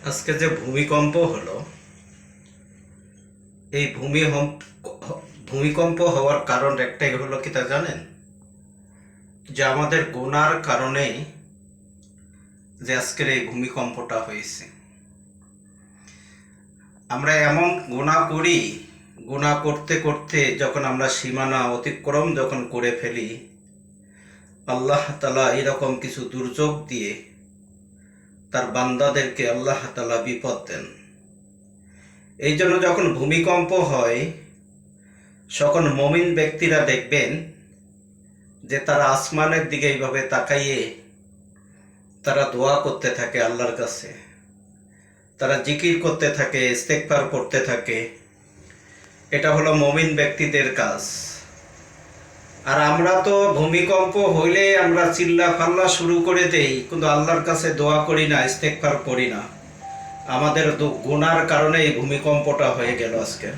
আজকে যে ভূমিকম্প হলো, এই ভূমিকম্প হওয়ার কারণ একটাই হলো কি তা জানেন? যে আমাদের গুনার কারণেই যে আজকের এই ভূমিকম্পটা হয়েছে। আমরা এমন গুনাহ করি, গুনাহ করতে করতে যখন আমরা সীমানা অতিক্রম যখন করে ফেলি, আল্লাহ তাআলা এরকম কিছু দুর্যোগ দিয়ে তার বান্দাদেরকে আল্লাহ তাআলা বিপদ দেন। এই জন্য যখন ভূমিকম্প হয়, তখন মুমিন ব্যক্তিরা দেখবেন যে তারা আসমানের দিকে এইভাবে তাকাইয়ে তারা দোয়া করতে থাকে আল্লাহর কাছে, তারা জিকির করতে থাকে, ইস্তেগফার করতে থাকে। এটা হলো মুমিন ব্যক্তিদের কাজ। আর আমরা তো ভূমিকম্প হইলে আমরা চিল্লা ফাল্লা শুরু করে দেই, কিন্তু আল্লাহর কাছে দোয়া করি না, ইস্তেগফার করি না। আমাদের গুনার কারণে এই ভূমিকম্পটা হয়ে গেল আজকে।